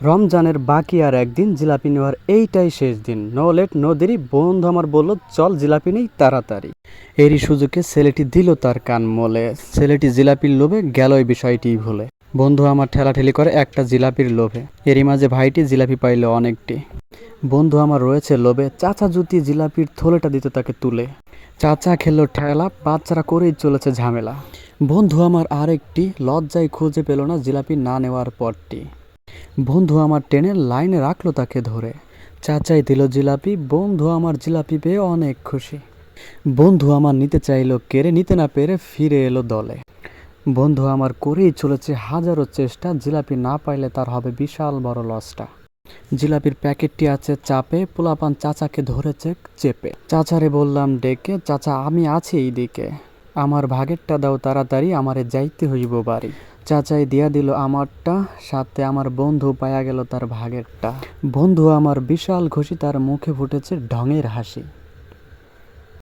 রমজানের বাকি আর একদিন, জিলাপি নেওয়ার এইটাই শেষ দিন। নো লেট নো দেরি, বন্ধু আমার বলল চল জিলাপি নেই তাড়াতাড়ি। এরই সুযোগে ছেলেটি দিল তার কান মলে। ছেলেটি জিলাপির লোভে গেল এই বিষয়টি ভুলে। বন্ধু আমার ঠেলাঠেলি করে একটা জিলাপির লোভে। এরই মাঝে ভাইটি জিলাপি পাইল অনেকটি। বন্ধু আমার রয়েছে লোভে, চাচা জুতি জিলাপির থলেটা দিতে তাকে তুলে। চাচা খেলো ঠেলা, বাচ্চারা করেই চলেছে ঝামেলা। বন্ধু আমার আরেকটি লজ্জায় খুঁজে পেল না জিলাপি না নেওয়ার পরটি। বন্ধু আমার টেনে লাইনে রাখলো তাকে ধরে। চাচাই দিল জিলাপি, বন্ধু আমার জিলাপি পেয়ে অনেক খুশি। বন্ধু আমার নিতে চাইলো কেড়ে, নিতে না পেরে ফিরে এলো দলে। বন্ধু আমার করেই চলেছে হাজারো চেষ্টা, জিলাপি না পাইলে তার হবে বিশাল বড় লসটা। জিলাপির প্যাকেটটি আছে চাপে, পোলাপান চাচাকে ধরেছে চেপে। চাচারে বললাম ডেকে, চাচা আমি আছি এইদিকে, আমার ভাগেরটা দাও তাড়াতাড়ি, আমারে যাইতে হইব বাড়ি। চাচাই দিয়া দিল আমারটা, সাথে আমার বন্ধু পায়া গেল তার ভাগেরটা। বন্ধু আমার বিশাল খুশি, তার মুখে ফুটেছে ঢঙের হাসি।